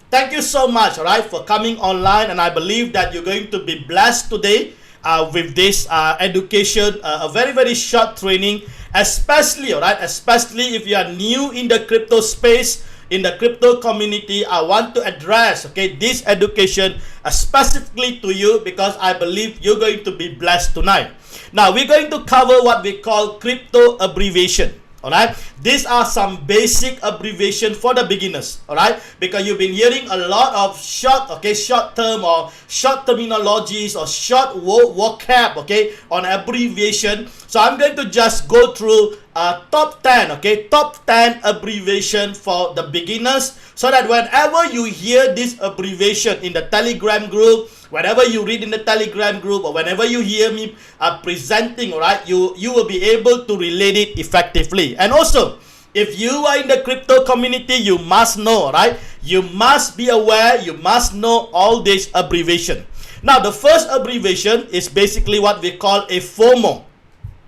thank you so much, all right, for coming online, and I believe that you're going to be blessed today with this education, a very, very short training, especially, all right, especially if you are new in the crypto space, in the crypto community. I want to address, okay, this education specifically to you because I believe you're going to be blessed tonight. Now, we're going to cover what we call crypto abbreviation. Alright, these are some basic abbreviation for the beginners. Alright, because you've been hearing a lot of short term or short terminologies or short vocab, okay, on abbreviation. So I'm going to just go through top 10, okay, top 10 abbreviation for the beginners, so that whenever you hear this abbreviation in the Telegram group, whenever you read in the Telegram group, or whenever you hear me presenting, all right, you will be able to relate it effectively. And also, if you are in the crypto community, you must know, right? You must be aware, you must know all this abbreviation. Now, the first abbreviation is basically what we call a FOMO.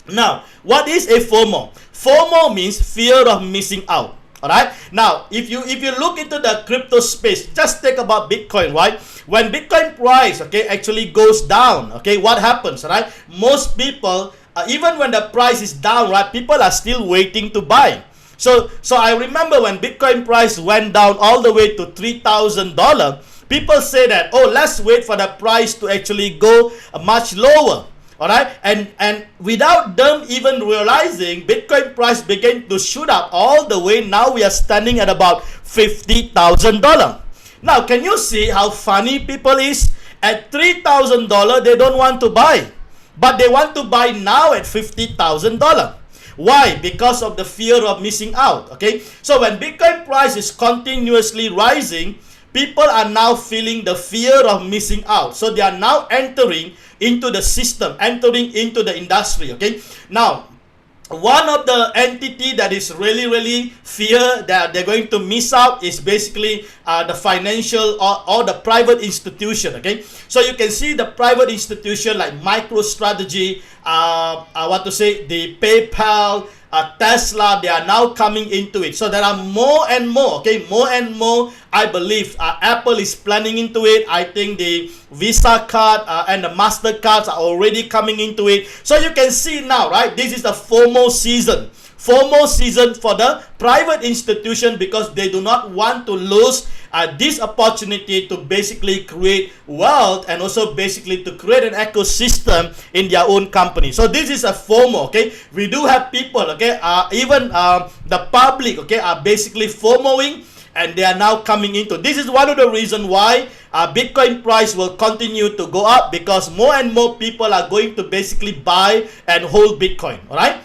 Now, what is a FOMO? FOMO means fear of missing out. Alright, now if you look into the crypto space, just think about Bitcoin, right? When Bitcoin price, okay, actually goes down, okay, what happens, right? Most people, even when the price is down, right, people are still waiting to buy. So I remember when Bitcoin price went down all the way to $3,000, people say that, oh, let's wait for the price to actually go much lower. Alright, and without them even realizing, Bitcoin price began to shoot up all the way. Now we are standing at about $50,000. Now, can you see how funny people is? At $3,000, they don't want to buy, but they want to buy now at $50,000. Why? Because of the fear of missing out. Okay, so when Bitcoin price is continuously rising, people are now feeling the fear of missing out. So they are now entering into the system, entering into the industry. Okay, now one of the entity that is really fear that they're going to miss out is basically the financial or the private institution. Okay, so you can see the private institution like MicroStrategy, I want to say the PayPal, Tesla, they are now coming into it. So there are more and more, okay, more and more. I believe Apple is planning into it. I think the Visa card and the MasterCards are already coming into it. So you can see now, right, this is the FOMO season. FOMO season for the private institution because they do not want to lose this opportunity to basically create wealth and also basically to create an ecosystem in their own company. So this is a FOMO, okay? We do have people, okay, even the public, okay, are basically FOMOing, and they are now coming into. This is one of the reasons why Bitcoin price will continue to go up, because more and more people are going to basically buy and hold Bitcoin, all right?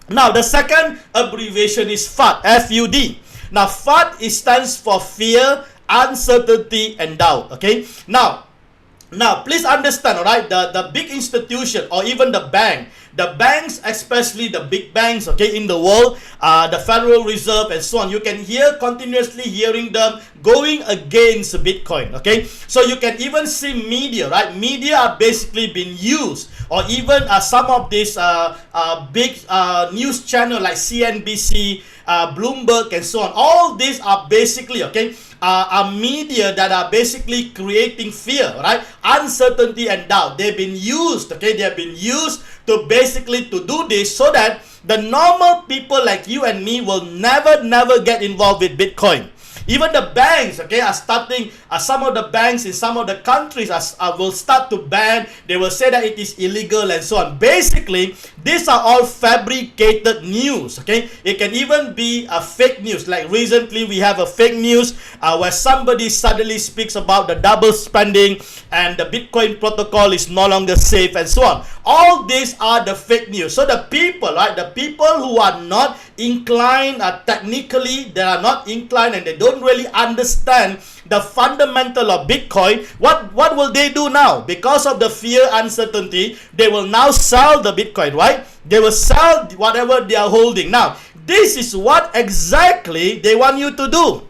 Now, the second abbreviation is FUD, F-U-D. Now, FUD stands for fear, uncertainty, and doubt, okay? Now, please understand, all right, the big institution or even the banks, especially the big banks, okay, in the world, the Federal Reserve and so on, you can hear continuously hearing them going against Bitcoin, okay? So you can even see media, right? Media are basically being used, or even some of these big news channel like CNBC, Bloomberg, and so on. All these are basically, okay, are media that are basically creating fear, right? Uncertainty and doubt. They've been used, okay? They have been used to basically to do this so that the normal people like you and me will never get involved with Bitcoin. Even the banks, okay, are starting, some of the banks in some of the countries will start to ban. They will say that it is illegal and so on. Basically, these are all fabricated news, okay? It can even be a fake news. Like recently, we have a fake news where somebody suddenly speaks about the double spending and the Bitcoin protocol is no longer safe and so on. All these are the fake news. So the people, right, the people who are not inclined technically, they are not inclined and they don't really understand the fundamental of Bitcoin, what will they do now? Because of the fear, uncertainty, they will now sell the Bitcoin, right? They will sell whatever they are holding. Now, this is what exactly they want you to do.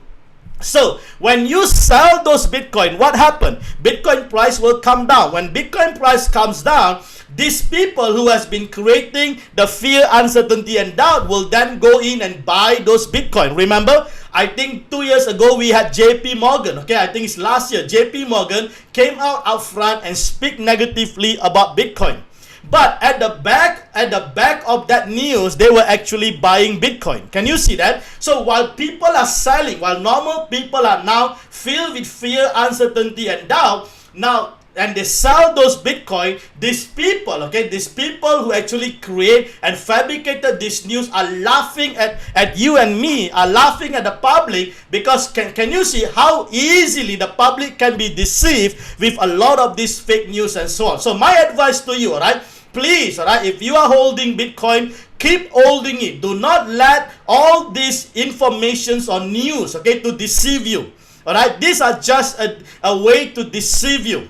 So, when you sell those Bitcoin, what happened? Bitcoin price will come down. When Bitcoin price comes down, these people who has been creating the fear, uncertainty, and doubt will then go in and buy those Bitcoin. Remember, I think 2 years ago we had JP Morgan. Okay, I think it's last year. JP Morgan came out front and speak negatively about Bitcoin. But at the back of that news, they were actually buying Bitcoin. Can you see that? So while people are selling, while normal people are now filled with fear, uncertainty, and doubt, now and they sell those Bitcoin, these people, okay, these people who actually create and fabricated this news are laughing at you and me, are laughing at the public, because can you see how easily the public can be deceived with a lot of this fake news and so on. So my advice to you, all right, please, all right, if you are holding Bitcoin, keep holding it. Do not let all these informations or news, okay, to deceive you. All right, these are just a way to deceive you.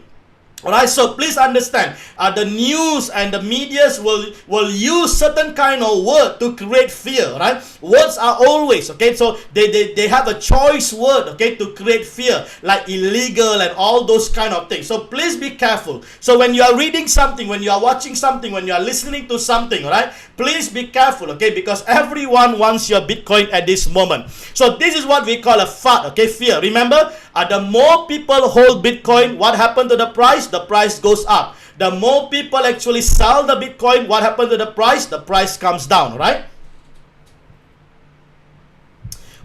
Alright, so please understand, the news and the medias will use certain kind of word to create fear, right? Words are always, okay, so they have a choice word, okay, to create fear, like illegal and all those kind of things. So please be careful. So when you are reading something, when you are watching something, when you are listening to something, alright, please be careful, okay, because everyone wants your Bitcoin at this moment. So this is what we call a FUD, okay, fear. Remember, the more people hold Bitcoin, what happened to the price? The price goes up. The more people actually sell the Bitcoin, what happened to the price? The price comes down, right?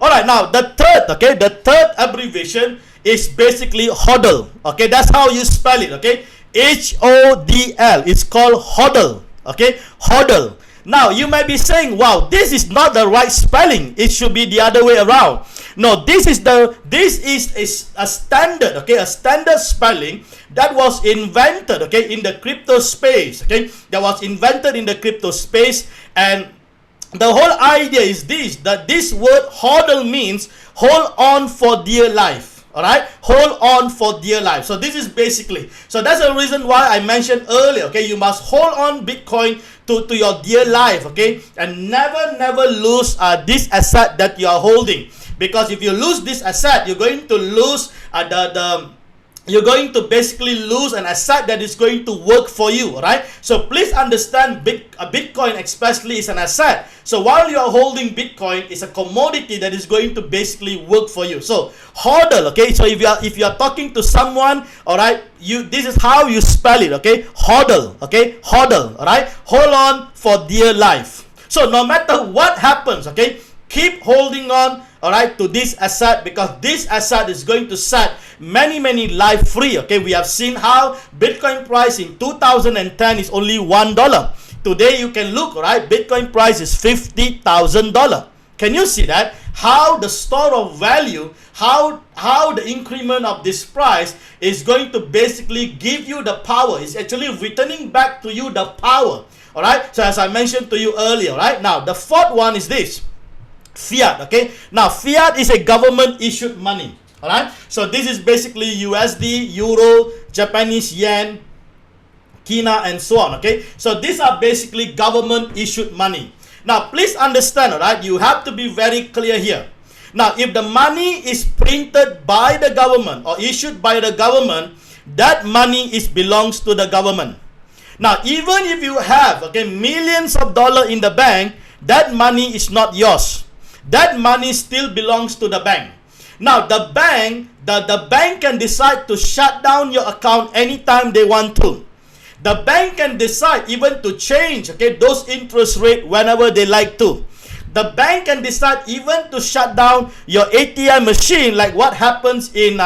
Alright, now the third abbreviation is basically Huddle. Okay, that's how you spell it, okay? H-O-D-L. It's called Huddle. Okay, Huddle. Now you might be saying, wow, this is not the right spelling. It should be the other way around. No, this is a standard, okay, a standard spelling that was invented, okay, in the crypto space, okay, that was invented in the crypto space. And the whole idea is this, that this word Huddle means hold on for dear life. Alright, hold on for dear life. So this is basically, so that's the reason why I mentioned earlier, okay, you must hold on Bitcoin to your dear life, okay, and never lose this asset that you are holding. Because if you lose this asset, you're going to lose you're going to basically lose an asset that is going to work for you, right? So please understand, Bitcoin especially is an asset. So while you are holding Bitcoin, it's a commodity that is going to basically work for you. So Huddle, okay? So if you are talking to someone, all right, this is how you spell it, okay? Huddle, okay? Huddle, all right? Hold on for dear life. So no matter what happens, okay, keep holding on, all right, to this asset, because this asset is going to set many life free. Okay, we have seen how Bitcoin price in 2010 is only $1. Today you can look, all right, Bitcoin price is $50,000. Can you see that? How the store of value, how the increment of this price is going to basically give you the power. It's actually returning back to you the power. All right, so as I mentioned to you earlier, right, now the fourth one is this. Fiat, okay? Now, fiat is a government-issued money, all right? So, this is basically USD, Euro, Japanese Yen, Kina, and so on, okay? So, these are basically government-issued money. Now, please understand, all right? You have to be very clear here. Now, if the money is printed by the government or issued by the government, that money belongs to the government. Now, even if you have, okay, millions of dollars in the bank, that money is not yours. That money still belongs to the bank. Now, the bank can decide to shut down your account anytime they want to. The bank can decide even to change, okay, those interest rate whenever they like to. The bank can decide even to shut down your ATM machine, like what happens in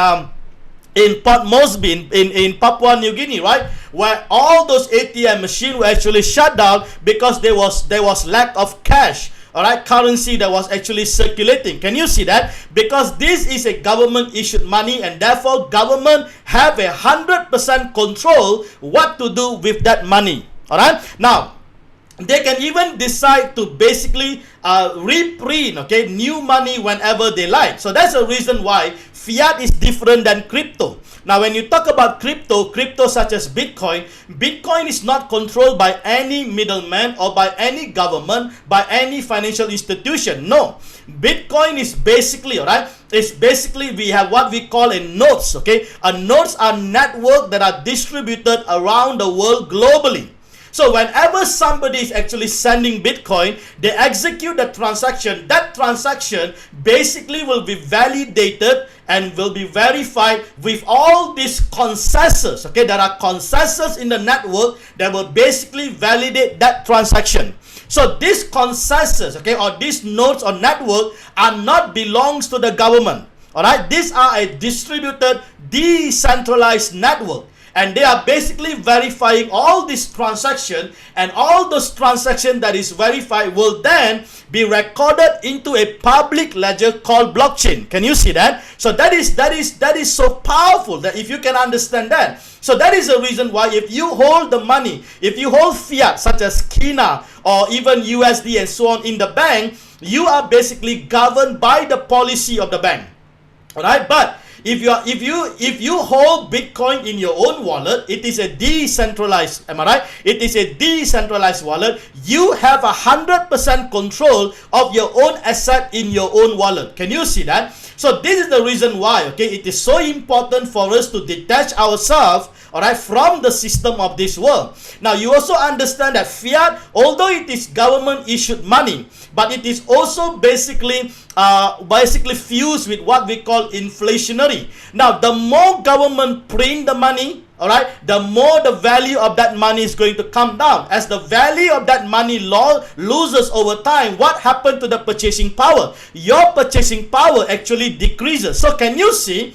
Port Moresby in Papua New Guinea, right? Where all those ATM machines were actually shut down because there was lack of cash. All right, currency that was actually circulating. Can you see that? Because this is a government issued money, and therefore government have 100% control what to do with that money. All right, now they can even decide to basically reprint, okay, new money whenever they like. So that's the reason why fiat is different than crypto. Now, when you talk about crypto such as Bitcoin is not controlled by any middleman or by any government, by any financial institution. No. Bitcoin is basically, all right, it's basically we have what we call a nodes, okay? A nodes are networks that are distributed around the world globally. So whenever somebody is actually sending Bitcoin, they execute the transaction. That transaction basically will be validated and will be verified with all these consensus. Okay, there are consensus in the network that will basically validate that transaction. So this consensus, okay, or these nodes or network are not belongs to the government. All right, these are a distributed, decentralized network. And they are basically verifying all this transaction, and all those transactions that is verified will then be recorded into a public ledger called blockchain. Can you see that? So that is so powerful that if you can understand that. So that is the reason why if you hold the money, if you hold fiat such as Kina or even USD and so on in the bank, you are basically governed by the policy of the bank. All right, but if you hold Bitcoin in your own wallet, it is a decentralized, am I right? It is a decentralized wallet. You have 100% control of your own asset in your own wallet. Can you see that? So this is the reason why, okay, it is so important for us to detach ourselves, all right, from the system of this world. Now you also understand that fiat, although it is government issued money, but it is also basically fused with what we call inflationary. Now the more government print the money, all right, the more the value of that money is going to come down. As the value of that money loses over time, what happened to the purchasing power? Your purchasing power actually decreases. So can you see,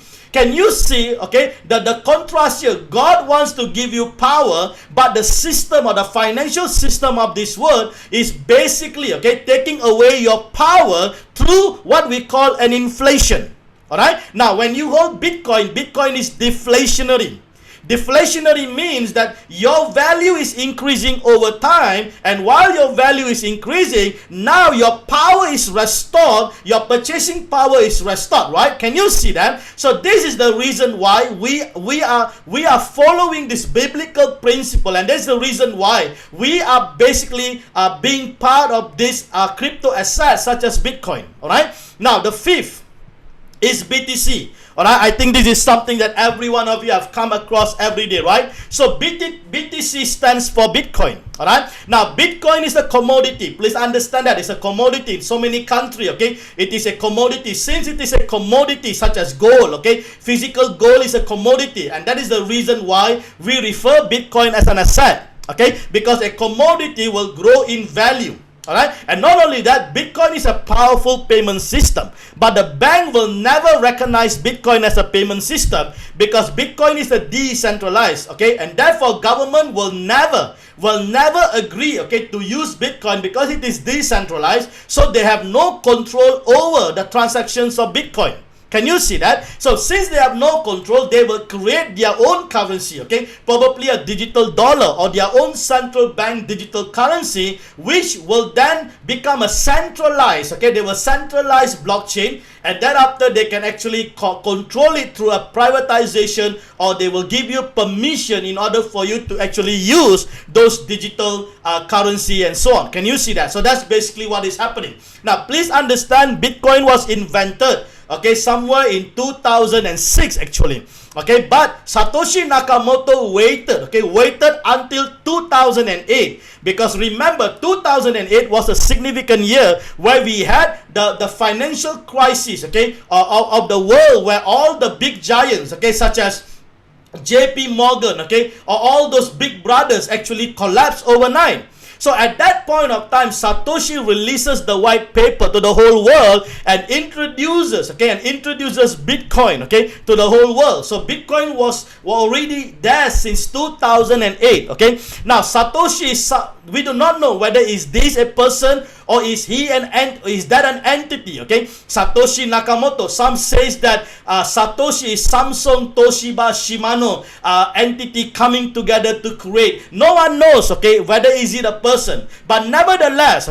okay, the contrast here? God wants to give you power, but the system or the financial system of this world is basically, okay, taking away your power through what we call an inflation. All right. Now, when you hold Bitcoin, Bitcoin is deflationary. Deflationary means that your value is increasing over time, and while your value is increasing, now your power is restored, your purchasing power is restored, right? Can you see that? So this is the reason why we are following this biblical principle, and that's the reason why we are basically being part of this crypto assets such as Bitcoin. All right. Now the fifth is BTC. Alright, I think this is something that every one of you have come across every day, right? So BTC stands for Bitcoin. Alright, now Bitcoin is a commodity. Please understand that it's a commodity in so many countries. Okay, it is a commodity. Since it is a commodity such as gold, okay, physical gold is a commodity, and that is the reason why we refer Bitcoin as an asset. Okay, because a commodity will grow in value. Alright, and not only that, Bitcoin is a powerful payment system, but the bank will never recognize Bitcoin as a payment system because Bitcoin is a decentralized, okay, and therefore government will never agree, okay, to use Bitcoin because it is decentralized, so they have no control over the transactions of Bitcoin. Can you see that? So since they have no control, they will create their own currency, okay? Probably a digital dollar or their own central bank digital currency, which will then become a centralized, okay? They will centralize blockchain, and thereafter they can actually control it through a privatization, or they will give you permission in order for you to actually use those digital currency and so on. Can you see that? So that's basically what is happening. Now please understand, Bitcoin was invented, okay, somewhere in 2006 actually, okay, but Satoshi Nakamoto waited until 2008, because remember 2008 was a significant year where we had the financial crisis, okay, of the world, where all the big giants, okay, such as JP Morgan, okay, or all those big brothers actually collapsed overnight. So at that point of time, Satoshi releases the white paper to the whole world and introduces Bitcoin, okay, to the whole world. So Bitcoin was already there since 2008, okay. Now Satoshi is, we do not know whether is this a person or is that an entity, okay. Satoshi Nakamoto, some says that Satoshi is Samsung, Toshiba, Shimano entity coming together to create. No one knows, okay, whether is it a person, but nevertheless,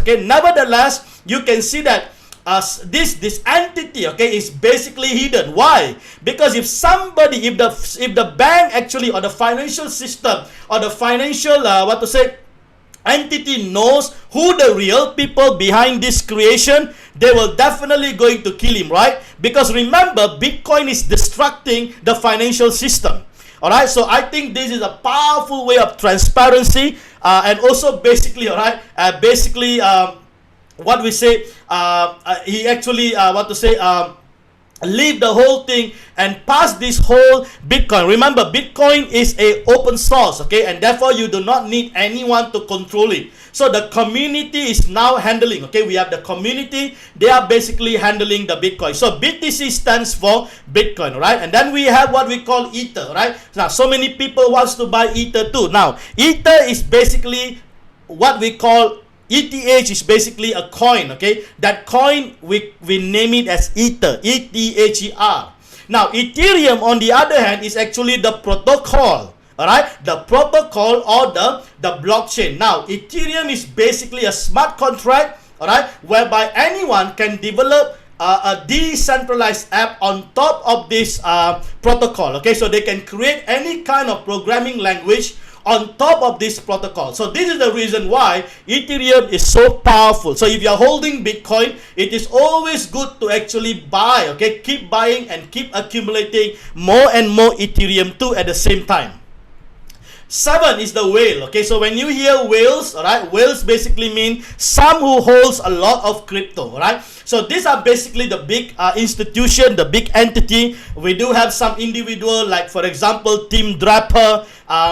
you can see that this entity, okay, is basically hidden. Why? Because if the bank actually, or the financial system, or the financial entity knows who the real people behind this creation, they will definitely going to kill him, right? Because remember, Bitcoin is destructing the financial system. All right, so I think this is a powerful way of transparency, and also basically, all right, what we say, he actually what to say, leave the whole thing and pass this whole Bitcoin. Remember, Bitcoin is a open source, okay, and therefore you do not need anyone to control it. So the community is now handling, okay, we have the community, they are basically handling the Bitcoin. So BTC stands for Bitcoin, right? And then we have what we call Ether, right? Now, so many people wants to buy Ether too. Now, Ether is basically what we call ETH, is basically a coin, okay? That coin, we name it as Ether, ETHER. Now, Ethereum, on the other hand, is actually the protocol, all right? The protocol or the blockchain. Now, Ethereum is basically a smart contract, all right, whereby anyone can develop a decentralized app on top of this protocol, okay? So they can create any kind of programming language on top of this protocol. So this is the reason why Ethereum is so powerful. So if you're holding Bitcoin, it is always good to actually buy, okay? Keep buying and keep accumulating more and more Ethereum too at the same time. 7 is the whale, okay? So when you hear whales, all right, whales basically mean some who holds a lot of crypto, all right? So these are basically the big institution, the big entity. We do have some individual, like for example, Tim Draper.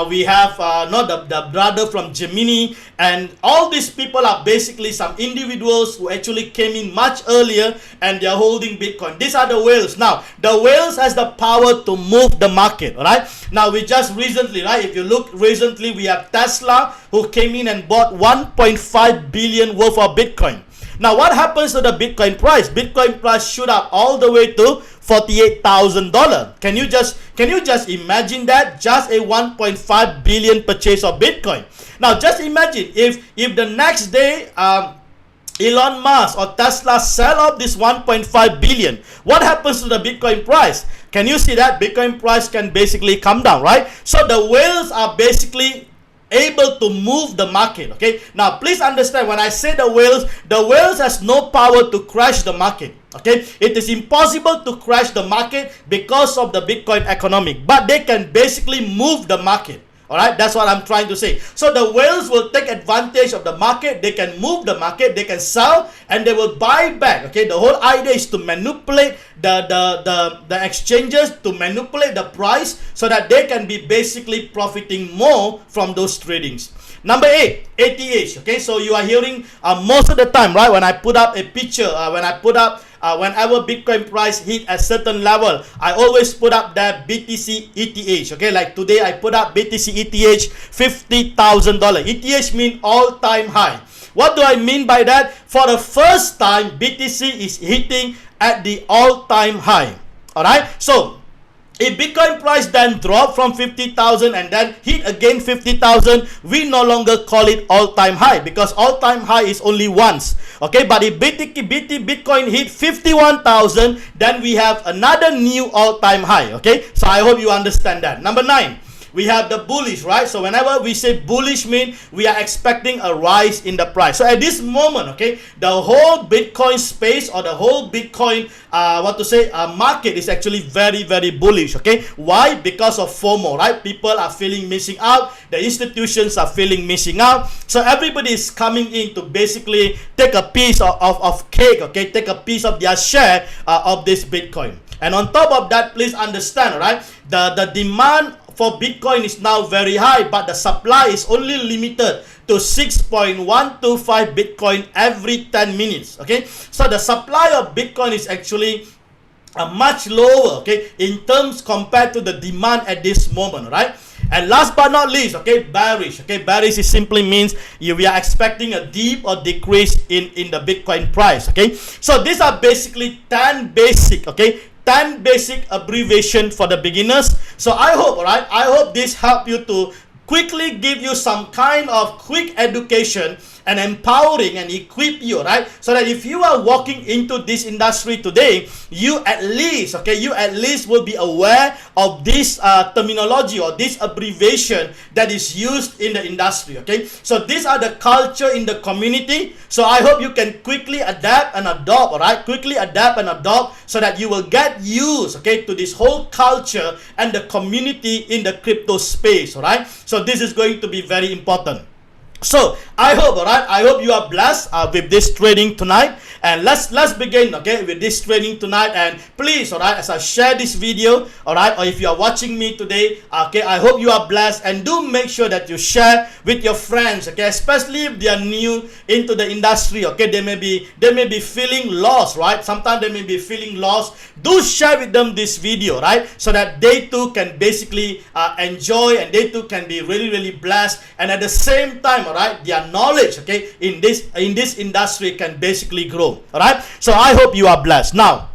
We have the brother from Gemini, and all these people are basically some individuals who actually came in much earlier and they are holding Bitcoin. These are the whales. Now, the whales has the power to move the market, all right? Now, we just recently, right, if you look recently, we have Tesla who came in and bought 1.5 billion worth of Bitcoin. Now, what happens to the Bitcoin price? Bitcoin price shoot up all the way to $48,000. Can you just imagine that? Just a 1.5 billion purchase of Bitcoin. Now, just imagine if the next day Elon Musk or Tesla sell off this 1.5 billion. What happens to the Bitcoin price? Can you see that? Bitcoin price can basically come down, right? So the whales are basically able to move the market, okay? Now, please understand, when I say the whales has no power to crash the market, okay? It is impossible to crash the market because of the Bitcoin economic, but they can basically move the market. All right, that's what I'm trying to say. So the whales will take advantage of the market. They can move the market. They can sell and they will buy back. Okay, the whole idea is to manipulate the exchanges, to manipulate the price so that they can be basically profiting more from those tradings. Number 8, ATH. Okay, so you are hearing most of the time, right? When I put up a picture, whenever Bitcoin price hit a certain level, I always put up that BTC ETH. Okay, like today I put up BTC ETH $50,000. ETH means all-time high. What do I mean by that? For the first time, BTC is hitting at the all-time high. All right, so if Bitcoin price then drop from 50,000 and then hit again 50,000, we no longer call it all-time high because all-time high is only once. Okay, but if Bitcoin hit 51,000, then we have another new all-time high. Okay, so I hope you understand that. Number 9. We have the bullish, right? So whenever we say bullish, mean we are expecting a rise in the price. So at this moment, okay, the whole Bitcoin space or the whole Bitcoin, market is actually very, very bullish, okay? Why? Because of FOMO, right? People are feeling missing out. The institutions are feeling missing out. So everybody is coming in to basically take a piece of cake, okay? Take a piece of their share of this Bitcoin. And on top of that, please understand, right? The demand for Bitcoin is now very high, but the supply is only limited to 6.125 Bitcoin every 10 minutes. Okay, so the supply of Bitcoin is actually much lower, okay, in terms compared to the demand at this moment, right? And last but not least, okay, bearish. Okay, bearish is simply means we are expecting a dip or decrease in the Bitcoin price. Okay, so these are basically 10 basic, okay, 10 basic abbreviation for the beginners. So I hope, right, I hope this help you to quickly give you some kind of quick education and empowering and equip you, right? So that if you are walking into this industry today, you at least, okay, you at least will be aware of this terminology or this abbreviation that is used in the industry, okay? So these are the culture in the community. So I hope you can quickly adapt and adopt, all right? Quickly adapt and adopt so that you will get used, okay, to this whole culture and the community in the crypto space, all right? So this is going to be very important. So I hope, all right, I hope you are blessed with this training tonight, and let's begin, okay, with this training tonight. And please, all right, as I share this video, all right, or if you are watching me today, okay, I hope you are blessed, and do make sure that you share with your friends, okay, especially if they are new into the industry, okay, they may be feeling lost, right? Sometimes they may be feeling lost. Do share with them this video, right, so that they too can basically enjoy, and they too can be really blessed, and at the same time, all right, their knowledge, okay, in this industry can basically grow. All right, so I hope you are blessed. Now